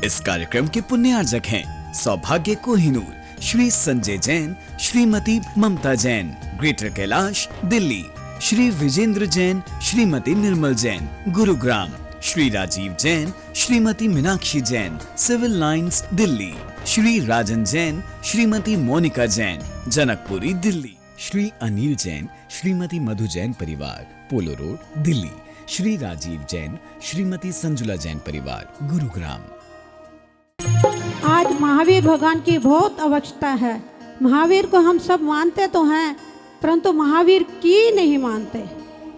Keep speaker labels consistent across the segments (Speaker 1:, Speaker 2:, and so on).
Speaker 1: इस कार्यक्रम के पुण्यार्जक हैं सौभाग्य कोहिनूर, श्री संजय जैन, श्रीमती ममता Jain, greater Kailash Delhi, Shri Vijendra Jain, Shrimati Nirmal Jain, Gurugram, Shri Rajiv Jain, Shrimati Meenakshi Jain, civil lines Delhi, Shri राजन जैन, श्रीमती मोनिका जैन, जनकपुरी दिल्ली, श्री अनिल जैन, श्रीमती मधु जैन परिवार, पोलो रोड दिल्ली, श्री राजीव जैन, श्रीमती संजुला जैन परिवार, गुरुग्राम।
Speaker 2: आज महावीर भगवान की बहुत आवश्यकता है। महावीर को हम सब मानते तो हैं, परंतु महावीर की नहीं मानते।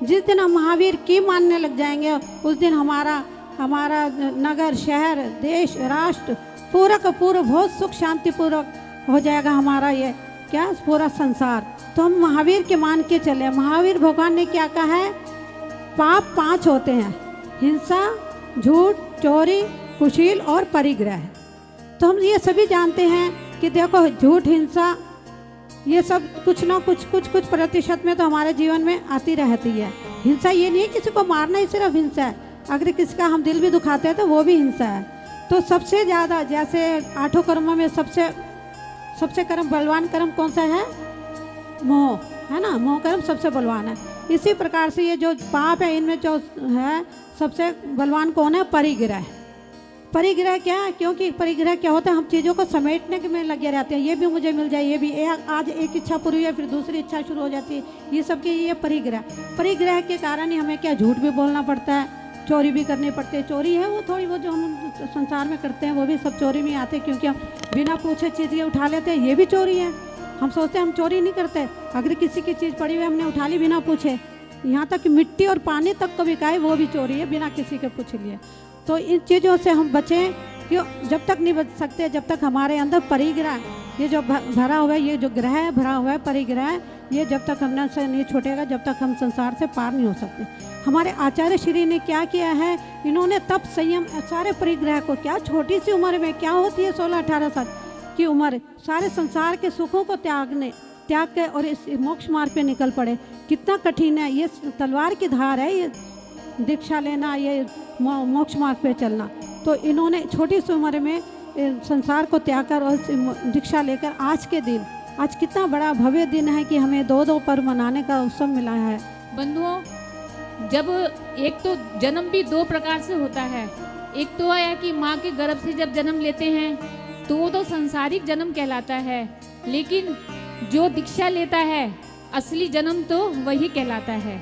Speaker 2: जिस दिन हम महावीर की मानने लग जाएंगे, उस दिन हमारा नगर, शहर, देश, राष्ट्र पूरा का पूरा बहुत सुख शांति पूर्वक हो जाएगा। हमारा ये क्या पूरा संसार, तो हम महावीर के मान के चले। महावीर भगवान ने क्या कहा है? पाप 5 होते हैं: हिंसा, झूठ, चोरी, कुशील और परिग्रह। तो हम ये सभी जानते हैं कि देखो, झूठ, हिंसा, ये सब कुछ ना कुछ प्रतिशत में तो हमारे जीवन में आती रहती है। हिंसा ये नहीं है किसी को मारना ही सिर्फ हिंसा है, अगर किसी का हम दिल भी दुखाते हैं तो वो भी हिंसा है। तो सबसे ज़्यादा, जैसे 8 कर्मों में सबसे कर्म बलवान कर्म कौन सा है? मोह, है ना। मोह कर्म सबसे बलवान है। इसी प्रकार से ये जो पाप है, इनमें जो है सबसे बलवान कौन है? परिग्रह। परिग्रह क्या है? क्योंकि परिग्रह क्या होता है? हम चीज़ों को समेटने के में लगे रहते हैं। ये भी मुझे मिल जाए, ये भी, आज एक इच्छा पूरी है, फिर दूसरी इच्छा शुरू हो जाती है। ये सब के ये परिग्रह के कारण ही हमें क्या झूठ भी बोलना पड़ता है, चोरी भी करनी पड़ती है। चोरी है वो थोड़ी, वो जो हम संसार में करते हैं वो भी सब चोरी में आते हैं, क्योंकि हम बिना पूछे चीज़ें उठा लेते हैं, ये भी चोरी है। हम सोचते हैं हम चोरी नहीं करते, अगर किसी की चीज़ पड़ी हुई हमने उठा ली बिना पूछे, यहाँ तक कि मिट्टी और पानी तक को भी खाए, वो भी चोरी है बिना किसी के पूछ लिए। तो इन चीज़ों से हम बचें, क्यों? जब तक नहीं बच सकते जब तक हमारे अंदर परिग्रह, ये जो भरा हुआ है, ये जो ग्रह है भरा हुआ है परिग्रह, ये जब तक हमने से नहीं छूटेगा, जब तक हम संसार से पार नहीं हो सकते। हमारे आचार्य श्री ने क्या किया है? इन्होंने तप, संयम, सारे परिग्रह को, क्या छोटी सी उम्र में, क्या होती है 16-18 साल की उम्र, सारे संसार के सुखों को त्याग के और इस मोक्ष मार्ग पे निकल पड़े। कितना कठिन है, ये तलवार की धार है, ये दीक्षा लेना, ये मोक्ष मार्ग पे चलना। तो इन्होंने छोटी सी उम्र में संसार को त्याग कर और दीक्षा लेकर आज के दिन, आज कितना बड़ा भव्य दिन है कि हमें 2 पर्व मनाने का अवसर मिला है।
Speaker 3: बंधुओं, जब एक तो जन्म भी 2 प्रकार से होता है। एक तो है कि माँ के गर्भ से जब जन्म लेते हैं तो वो तो सांसारिक जन्म कहलाता है, लेकिन जो दीक्षा लेता है असली जन्म तो वही कहलाता है।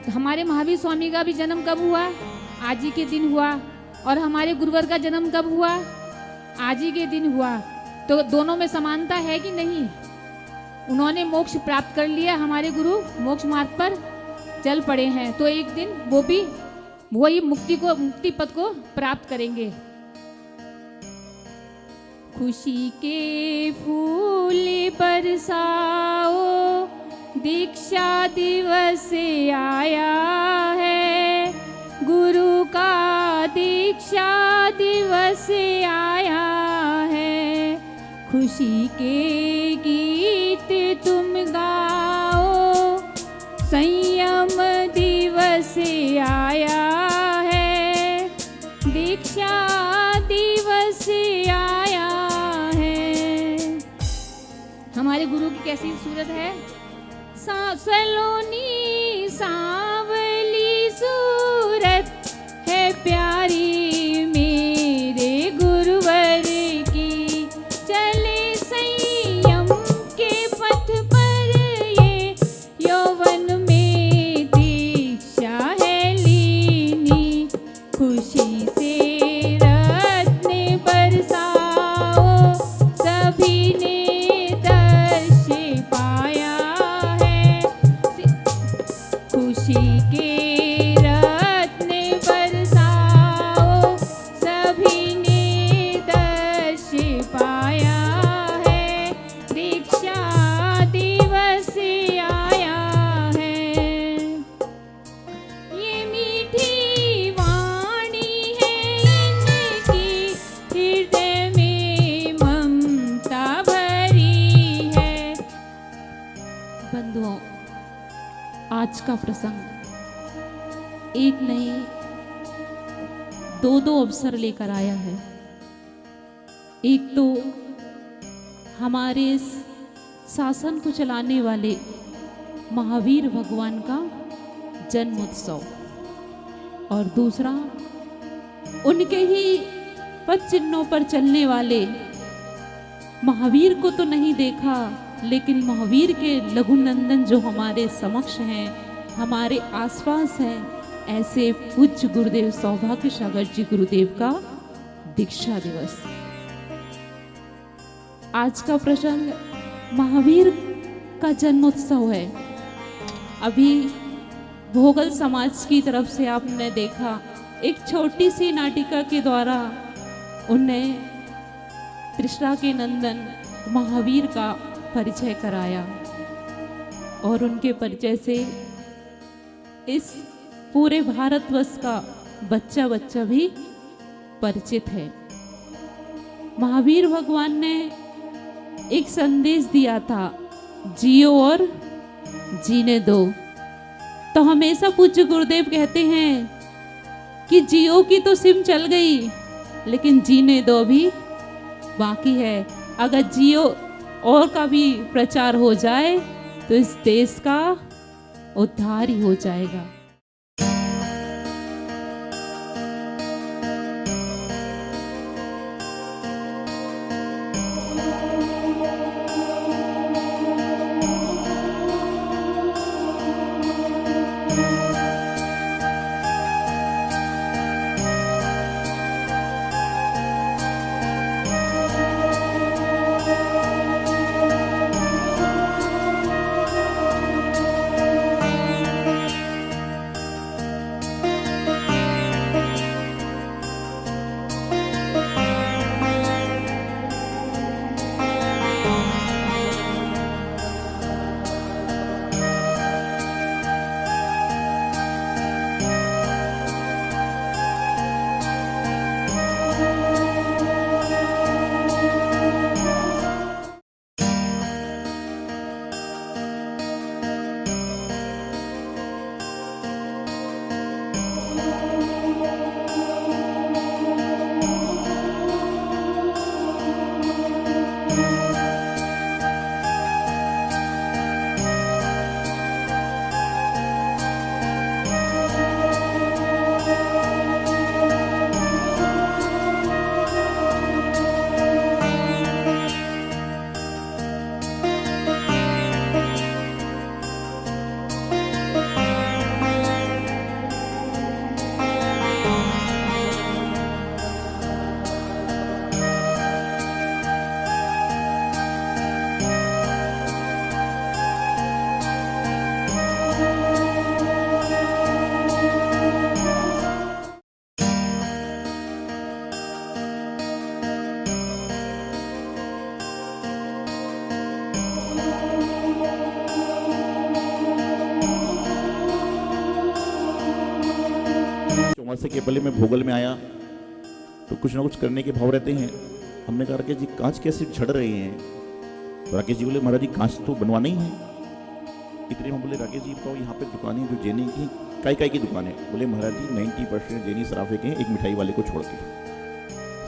Speaker 3: हमारे महावीर स्वामी का भी जन्म कब हुआ? आज ही के दिन हुआ। और हमारे गुरुवर का जन्म कब हुआ? आज ही के दिन हुआ। तो दोनों में समानता है कि नहीं? उन्होंने मोक्ष प्राप्त कर लिया, हमारे गुरु मोक्ष मार्ग पर चल पड़े हैं, तो एक दिन वो भी वही मुक्ति पद को प्राप्त करेंगे। खुशी के फूल बरसाओ, दीक्षा दिवस आया है, गुरु का दीक्षा दिवस आया है। खुशी के गीत तुम गाओ, संयम दिवस आया है, दीक्षा दिवस आया है। हमारे गुरु की कैसी सूरत है? सलोनी सांवली सूरत है प्यारी मेरे गुरुवर की, चले संयम के पथ पर ये, यौवन में दीक्षा है लीनी। खुशी से रत्न बरसाओ, सभी ने दर्श पाया है। खुशी के रत्न बरसाओ, सभी ने दर्श पाया है, दीक्षा दिवस आया है। ये मीठी वाणी है इनकी, हृदय में ममता भरी है। बंधुओं, आज का प्रसंग एक नहीं 2 अवसर लेकर आया है।
Speaker 4: एक तो हमारे इस शासन को चलाने वाले महावीर भगवान का जन्म उत्सव, और दूसरा उनके ही पद चिन्हों पर चलने वाले महावीर को तो नहीं देखा, लेकिन महावीर के लघुनंदन जो हमारे समक्ष हैं, हमारे आसपास हैं, ऐसे पूज्य गुरुदेव सौभाग्य सागर जी गुरुदेव का दीक्षा दिवस। आज का प्रसंग महावीर का जन्मोत्सव है। अभी भोगल समाज की तरफ से आपने देखा, एक छोटी सी नाटिका के द्वारा उन्हें तृष्णा के नंदन महावीर का परिचय कराया, और उनके परिचय से इस पूरे भारतवर्ष का बच्चा बच्चा भी परिचित है। महावीर भगवान ने एक संदेश दिया था, जियो और जीने दो। तो हमेशा पूज्य गुरुदेव कहते हैं कि जियो की तो सिम चल गई, लेकिन जीने दो भी बाकी है। अगर जियो और का भी प्रचार हो जाए तो इस देश का उद्धार ही हो जाएगा।
Speaker 5: चौमासे के पहले मैं भोगल में आया तो कुछ ना कुछ करने के भाव रहते हैं। हमने कहा राकेश जी कांच कैसे झड़ रहे हैं? तो राकेश जी बोले महाराज जी कांच तो बनवाना ही है। इतने में बोले राकेश जी बताओ यहाँ पे दुकानें जो जेनी की काई की दुकान है? बोले महाराज जी 90% जेनी सराफे के एक मिठाई वाले को छोड़ के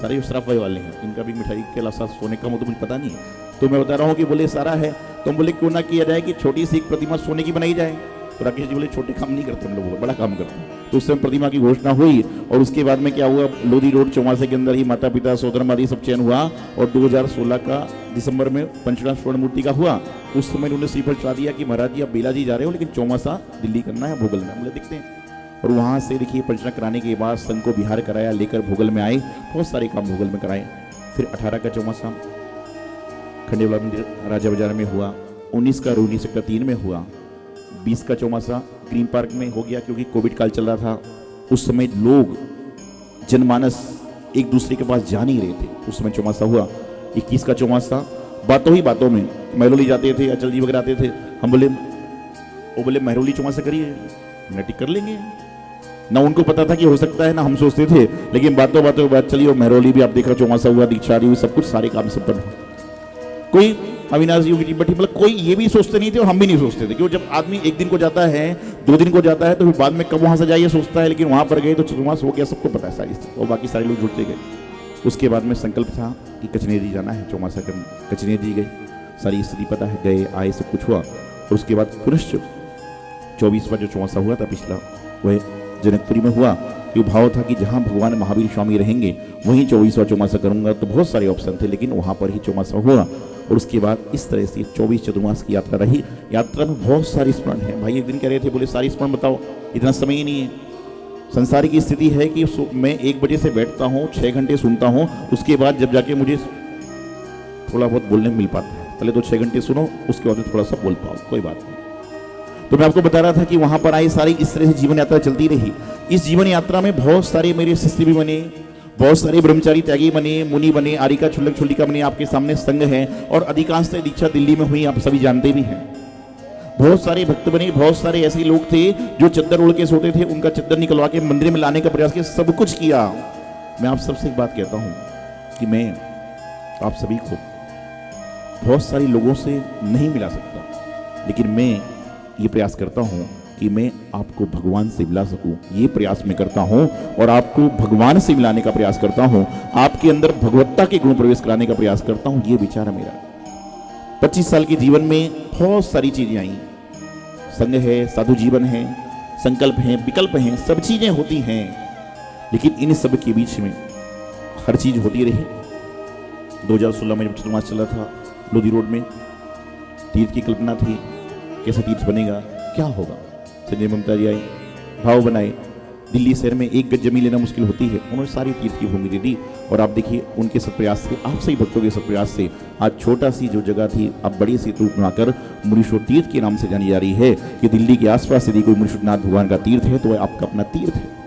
Speaker 5: सारे जो सराफे वाले हैं, इनका भी मिठाई के अलावा सोने का मुझे पता नहीं है। तो मैं बता रहा हूँ कि बोले सारा है। तो हम बोले क्यों ना किया जाए कि छोटी सी एक प्रतिमा सोने की बनाई जाए। तो राकेश जी बोले छोटे काम नहीं करते हम लोग, बड़ा काम करते हैं। तो उस समय प्रतिमा की घोषणा हुई और उसके बाद में क्या हुआ, लोधी रोड चौमासे के अंदर ही माता पिता सोदर आदि सब चयन हुआ और 2016 का दिसंबर में पंचनाथ स्वर्ण मूर्ति का हुआ। उस समय उन्होंने श्रीफल चढ़ा दिया कि महाराज जी आप बेला जी जा रहे हो, लेकिन चौमासा दिल्ली करना है, भोगल में। बोले दिखते हैं। और वहाँ से देखिए पंचना कराने के बाद संघ को बिहार कराया, लेकर भोगल में आए, बहुत सारे काम भोगल में कराए। फिर 18 का चौमासा खंडेवाला मंदिर राजा बाजार में हुआ, 19 का रोहिणी सेक्टर 3 में हुआ, 20 का चौमासा ग्रीन पार्क में हो गया क्योंकि कोविड काल चल रहा था। उस समय लोग जनमानस एक दूसरे के पास जा नहीं रहे थे, उस समय चौमासा हुआ। 21 का चौमासा बातों ही बातों में महरौली जाते थे, अचल जी वगैरह आते थे। हम बोले, वो बोले महरौली चौमासा करिए, नटी कर लेंगे। ना उनको पता था कि हो सकता है, ना हम सोचते थे, लेकिन बातों बातों के बाद चलिए महरौली भी आप देख रहे, चौमासा हुआ, दीक्षा हुई, सब कुछ सारे काम संपन्न हुआ। कोई अविनाश जी की बैठी, मतलब कोई ये भी सोचते नहीं थे और हम भी नहीं सोचते थे, क्योंकि जब आदमी एक दिन को जाता है, 2 दिन को जाता है, तो फिर बाद में कब वहां से जाइए सोचता है, लेकिन वहां पर गए तो चौमास हो गया, सबको पता है सारी, और बाकी सारे लोग जुड़ते गए। उसके बाद में संकल्प था कि कचनेरी जाना है, चौमासा करने। कचनेरी गए, सारी स्थिति पता है, गए आए सब कुछ हुआ। और उसके बाद पुनश्च 24वां जो चौमासा हुआ था पिछला, वह जनकपुरी में हुआ। कि भाव था कि जहाँ भगवान महावीर स्वामी रहेंगे वहीं 24वां चौमासा करूंगा। तो बहुत सारे ऑप्शन थे, लेकिन वहाँ पर ही चौमासा हुआ। और उसके बाद इस तरह से 24 चतुर्मास की यात्रा रही। यात्रा में बहुत सारी स्मरण है। भाई एक दिन कह रहे थे, बोले सारी स्मरण बताओ, इतना समय ही नहीं है। संसार की स्थिति है कि मैं 1 बजे से बैठता हूँ, 6 घंटे सुनता हूँ, उसके बाद जब जाके मुझे थोड़ा बहुत बोलने मिल पाता है। पहले तो 6 घंटे सुनो, उसके बाद थोड़ा सा बोल पाओ, कोई बात नहीं। तो मैं आपको बता रहा था कि वहां पर आई सारी इस तरह से जीवन यात्रा चलती रही। इस जीवन यात्रा में बहुत सारे मेरे शिष्य भी बने, बहुत सारे ब्रह्मचारी त्यागी बने, मुनि बने, आरिका छुल्लक छुल्लिका बने। आपके सामने संघ है और अधिकांश दीक्षा दिल्ली में हुई, आप सभी जानते भी हैं। बहुत सारे भक्त बने, बहुत सारे ऐसे लोग थे जो चद्दर ओढ़ के सोते थे, उनका चद्दर निकलवा के मंदिर में लाने का प्रयास किया, सब कुछ किया। मैं आप सबसे एक बात कहता हूं कि मैं आप सभी को बहुत सारे लोगों से नहीं मिला सकता, लेकिन मैं ये प्रयास करता हूं कि मैं आपको भगवान से मिला सकूं। ये प्रयास मैं करता हूं और आपको भगवान से मिलाने का प्रयास करता हूं, आपके अंदर भगवत्ता के गुण प्रवेश कराने का प्रयास करता हूं। ये विचार है मेरा। 25 साल के जीवन में बहुत सारी चीजें आई। संग है, साधु जीवन है, संकल्प है, विकल्प हैं, सब चीजें होती हैं। लेकिन इन सब के बीच में हर चीज होती रही। 2016 में जब चतुर्मास चला था लोधी रोड में, तीर्थ की कल्पना थी, कैसा तीर्थ बनेगा, क्या होगा। संजय ममता जी आए, भाव बनाए। दिल्ली शहर में 1 गज जमीन लेना मुश्किल होती है, उन्होंने सारी तीर्थ की भूमि दे दी। और आप देखिए उनके सत्प्रयास से, आप सही भक्तों के सत्प्रयास से आज छोटा सी जो जगह थी अब बड़ी सी रूप बनाकर मुनीश्वर तीर्थ के नाम से जानी जा रही है। कि दिल्ली के आसपास यदि कोई मुनीश्वरनाथ भगवान का तीर्थ है तो वह आपका अपना तीर्थ है।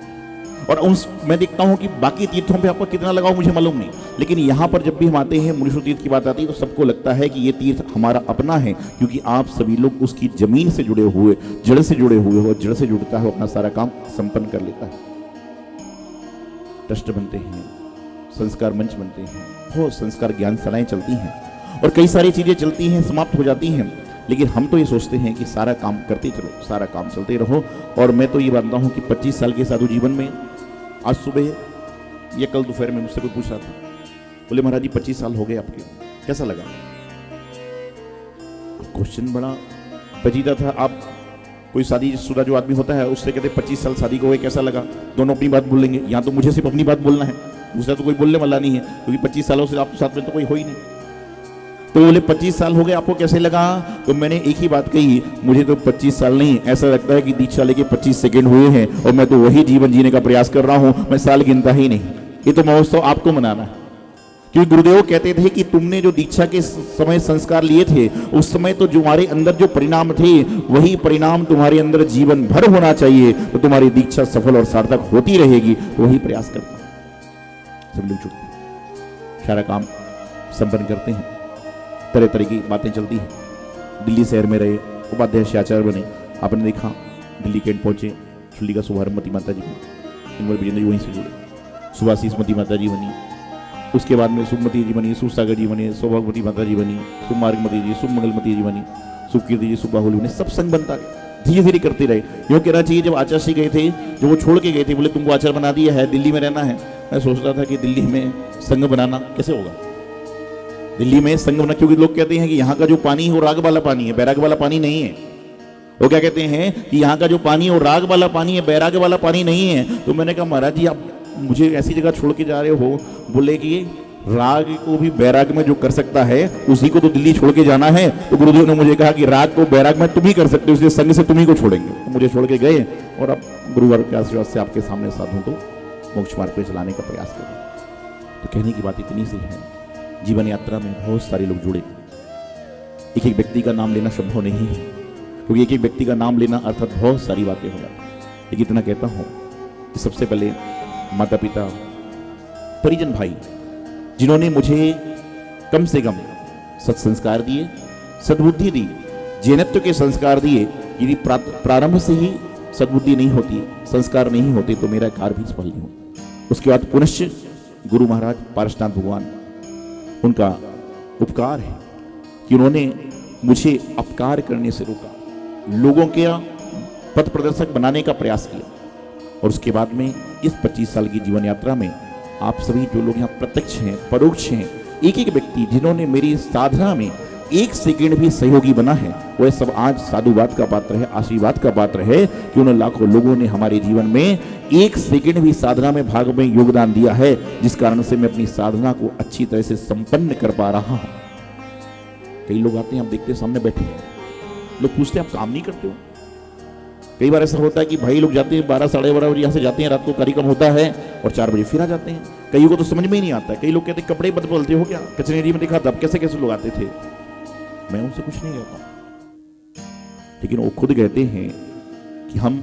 Speaker 5: और मैं देखता हूं कि बाकी तीर्थों पे आपका कितना लगाव मुझे मालूम नहीं, लेकिन यहां पर जब भी हम आते हैं, मुनीश्वर तीर्थ की बात आती है, तो सबको लगता है कि ये तीर्थ हमारा अपना है, क्योंकि आप सभी लोग उसकी जमीन से जुड़े हुए, जड़ से जुड़े हुए हो। जड़ से जुड़ता है, अपना सारा काम संपन्न कर लेता है। ट्रस्ट बनते हैं, संस्कार मंच बनते हैं, बहुत संस्कार ज्ञानशालाएं चलती हैं और कई सारी चीजें चलती हैं, समाप्त हो जाती हैं। लेकिन हम तो ये सोचते हैं कि सारा काम करते चलो, सारा काम चलते रहो। और मैं तो ये मानता हूं कि 25 साल के साधु जीवन में, आज सुबह या कल दोपहर में मुझसे कोई पूछ रहा था, बोले महाराज जी 25 साल हो गए आपके, कैसा लगा। क्वेश्चन बड़ा पेचीदा था। आप कोई शादीशुदा जो आदमी होता है उससे कहते 25 साल शादी को हुए, कैसा लगा, दोनों अपनी बात बोलेंगे। यहाँ तो मुझे सिर्फ अपनी बात बोलना है, दूसरा तो कोई बोलने वाला नहीं है, क्योंकि 25 सालों से आपके साथ में तो कोई हो ही नहीं। तो बोले 25 साल हो गए, आपको कैसे लगा। तो मैंने एक ही बात कही, मुझे तो 25 साल नहीं, ऐसा लगता है कि दीक्षा लेके 25 सेकंड हुए हैं और मैं तो वही जीवन जीने का प्रयास कर रहा हूं, मैं साल गिनता ही नहीं। ये तो महोत्सव आपको मनाना है। क्योंकि गुरुदेव कहते थे कि तुमने जो दीक्षा के समय संस्कार लिए थे, उस समय तो तुम्हारे अंदर जो परिणाम थे, वही परिणाम तुम्हारे अंदर जीवन भर होना चाहिए, तो तुम्हारी दीक्षा सफल और सार्थक होती रहेगी। वही प्रयास करते हैं सब लोग, जुटते सारा काम संपन्न करते हैं। तरह तरह की बातें चलती हैं। दिल्ली शहर में रहे, उपाध्यक्ष आचार्य बने, आपने देखा दिल्ली कैंट पहुंचे, छुल्ली का शुभारंभ मती माता जी को, इनवर विजेंद्र जी वहीं से जुड़े, सुभाषीष मती माता जी बनी, उसके बाद में सुमति जी बनी, सुसागर जी बने, सौभाग्यवती माता जी बनी, सुमार्गमती जी, सुमंगलमती जी बनी, सुकीर्ति जी, सुबाहुल बने। सब संग बनता गया, धीरे धीरे करते रहे। यूँ कहना चाहिए जब आचार्य श्री गए थे, जो वो छोड़ के गए थे, बोले तुमको आचार्य बना दिया है, दिल्ली में रहना है। मैं सोच रहा था कि दिल्ली में संघ बनाना कैसे होगा, दिल्ली में संघ बना, क्योंकि लोग कहते हैं कि यहाँ का जो पानी है वो राग वाला पानी है, बैराग वाला पानी नहीं है। वो क्या कहते हैं कि यहाँ का जो पानी है वो राग वाला पानी है, बैराग वाला पानी नहीं है। तो मैंने कहा महाराज जी आप मुझे ऐसी जगह छोड़ के जा रहे हो। बोले कि राग को भी बैराग में जो कर सकता है उसी को तो दिल्ली छोड़ के जाना है। तो गुरुदेव ने मुझे कहा कि राग को बैराग में तुम ही कर सकते हो, इसलिए संघ से तुम ही को छोड़ेंगे। तो मुझे छोड़ के गए और अब गुरुवार के आशीर्वाद से आपके सामने साधुओं को मोक्ष मार्ग पर चलाने का प्रयास करें। तो कहने की बात इतनी सी है, जीवन यात्रा में बहुत सारे लोग जुड़े। एक एक व्यक्ति का नाम लेना संभव नहीं है, क्योंकि एक एक व्यक्ति का नाम लेना अर्थात बहुत सारी बातें हो जाती। लेकिन इतना कहता हूं कि सबसे पहले माता पिता, परिजन भाई, जिन्होंने मुझे कम से कम सत्संस्कार दिए, सद्बुद्धि दी, जैनत्व के संस्कार दिए। यदि प्रारंभ से ही सद्बुद्धि नहीं होती, संस्कार नहीं होते, तो मेरा कार्य भी सफल नहीं होता। उसके बाद पुनश्च गुरु महाराज पारसनाथ भगवान, उनका उपकार है कि उन्होंने मुझे अपकार करने से रोका, लोगों के पथ प्रदर्शक बनाने का प्रयास किया। और उसके बाद में इस 25 साल की जीवन यात्रा में आप सभी जो लोग यहाँ प्रत्यक्ष हैं, परोक्ष हैं, एक एक व्यक्ति जिन्होंने मेरी साधना में एक सेकंड भी सहयोगी बना है, वह सब आज साधुवाद का पात्र है, आशीर्वाद का पात्र है कि उन लाखों लोगों ने हमारे जीवन में एक सेकंड भी साधना में भाग में योगदान दिया है, जिस कारण से मैं अपनी साधना को अच्छी तरह से संपन्न कर पा रहा हूं। कई लोग आते हैं, हम देखते हैं सामने बैठे हैं, लोग पूछते हैं आप काम नहीं करते हो? कई बार ऐसा होता है कि भाई लोग जाते हैं 12 साढ़े 12 बजे यहाँ से जाते हैं, रात को कार्यक्रम होता है और 4 बजे फिर आ जाते हैं। कईयों को तो समझ में ही नहीं आता है। कई लोग कहते हैं कपड़े बदलते हो क्या? कचनेरी में देखा तब कैसे कैसे लोग आते थे। मैं उनसे कुछ नहीं कहता, लेकिन वो खुद कहते हैं कि हम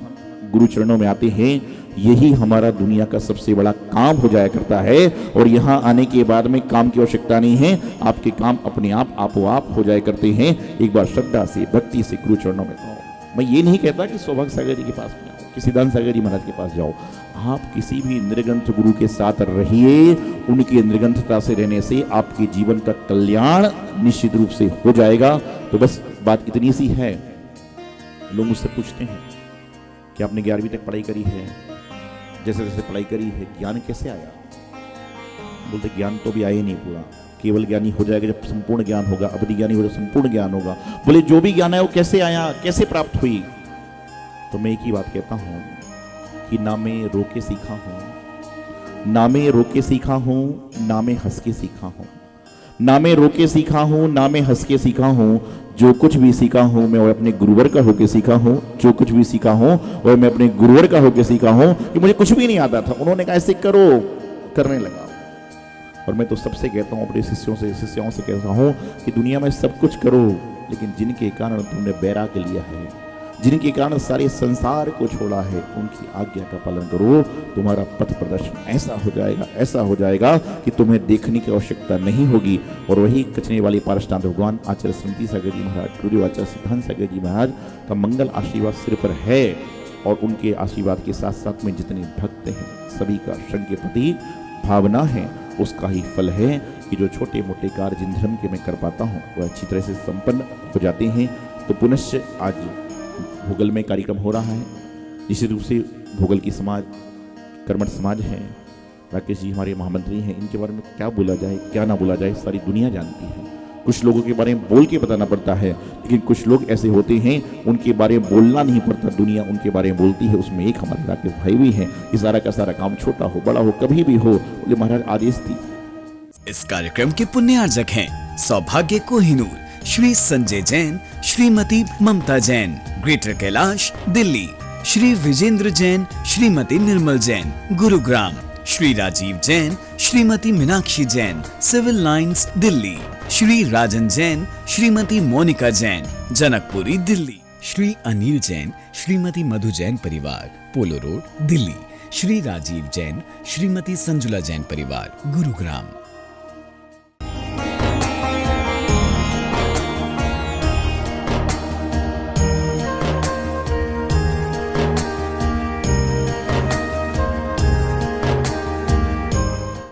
Speaker 5: गुरु चरणों में आते हैं, यही हमारा दुनिया का सबसे बड़ा काम हो जाया करता है और यहाँ आने के बाद में काम की आवश्यकता नहीं है, आपके काम अपने आप आपो आप हो जाया करते हैं। एक बार श्रद्धा से, भक्ति से गुरु चरणों में आओ। मैं ये नहीं कहता कि सौभाग्य सागर जी के पास में जाओ, कि सिद्धांत सागर जी महाराज के पास जाओ। आप किसी भी निर्ग्रंथ गुरु के साथ रहिए, उनकी निर्ग्रंथता से रहने से आपके जीवन का कल्याण निश्चित रूप से हो जाएगा। तो बस बात इतनी सी है। लोग मुझसे पूछते हैं कि आपने 11वीं तक पढ़ाई करी है, जैसे जैसे पढ़ाई करी है, ज्ञान कैसे आया? बोलते ज्ञान तो भी आया नहीं पूरा, केवल ज्ञानी हो जाएगा जब संपूर्ण ज्ञान होगा, अवधि ज्ञानी हो जाए संपूर्ण ज्ञान होगा। बोले जो भी ज्ञान है वो कैसे आया, कैसे प्राप्त हुई? तो मैं एक ही बात कहता हूं कि ना मैं रो के सीखा हूं, ना मैं रो के सीखा हूं, ना मैं हंस के सीखा हूं, ना मैं रो के सीखा हूं, ना मैं हंस के सीखा हूं। जो कुछ भी सीखा हूं मैं वो अपने गुरुवर का होके सीखा हूं। जो कुछ भी सीखा हूं वो मैं अपने गुरुवर का होके सीखा हूं। कि मुझे कुछ भी नहीं आता था, उन्होंने कहा ऐसे करो, करने लगा। और मैं तो सबसे कहता हूं, अपने शिष्यों से कहता हूं कि दुनिया में सब कुछ करो, लेकिन जिनके कारण तुमने बैराग्य लिया है, जिनके कारण सारे संसार को छोड़ा है, उनकी आज्ञा का पालन करो। तुम्हारा पथ प्रदर्शन ऐसा हो जाएगा कि तुम्हें देखने की आवश्यकता नहीं होगी। और वही कचने वाली पारष्टांत भगवान आचार्य श्रीमती सागर जी महाराज, गुरुदेव आचार्य सिद्धांत सागर जी महाराज का मंगल आशीर्वाद सिर पर है। और उनके आशीर्वाद के साथ साथ में जितने भक्त हैं, सभी का शरण के प्रति भावना है, उसका ही फल है कि जो छोटे मोटे कार्य जिन धर्म के मैं कर पाता हूँ वह अच्छी तरह से संपन्न हो जाते हैं। तो पुनश्च आज भोगल में कार्यक्रम हो रहा है। निश्चित रूप से भोगल की समाज कर्मठ समाज है। राकेश जी हमारे महामंत्री हैं, इनके बारे में क्या बोला जाए क्या ना बोला जाए सारी दुनिया जानती है। कुछ लोगों के बारे में बोल के बताना पड़ता है, लेकिन कुछ लोग ऐसे होते हैं उनके बारे में बोलना नहीं पड़ता, दुनिया उनके बारे में बोलती है। उसमें एक हमारे राकेश भाई भी हैं। ये सारा का सारा काम छोटा हो बड़ा हो कभी भी हो, बोले महाराज आदेश दी।
Speaker 1: इस कार्यक्रम के पुण्यार्जक हैं सौभाग्य कोहिनूर, श्री संजय जैन, श्रीमती ममता Jain, greater Kailash Delhi, Shri Vijendra Jain, Shrimati Nirmal Jain, Gurugram, Shri Rajiv Jain, Shrimati Meenakshi Jain, civil lines Delhi, Shri राजन जैन, श्रीमती मोनिका जैन, जनकपुरी दिल्ली, श्री अनिल जैन, श्रीमती मधु जैन परिवार, पोलो रोड दिल्ली, श्री राजीव जैन, श्रीमती संजुला जैन परिवार, गुरुग्राम।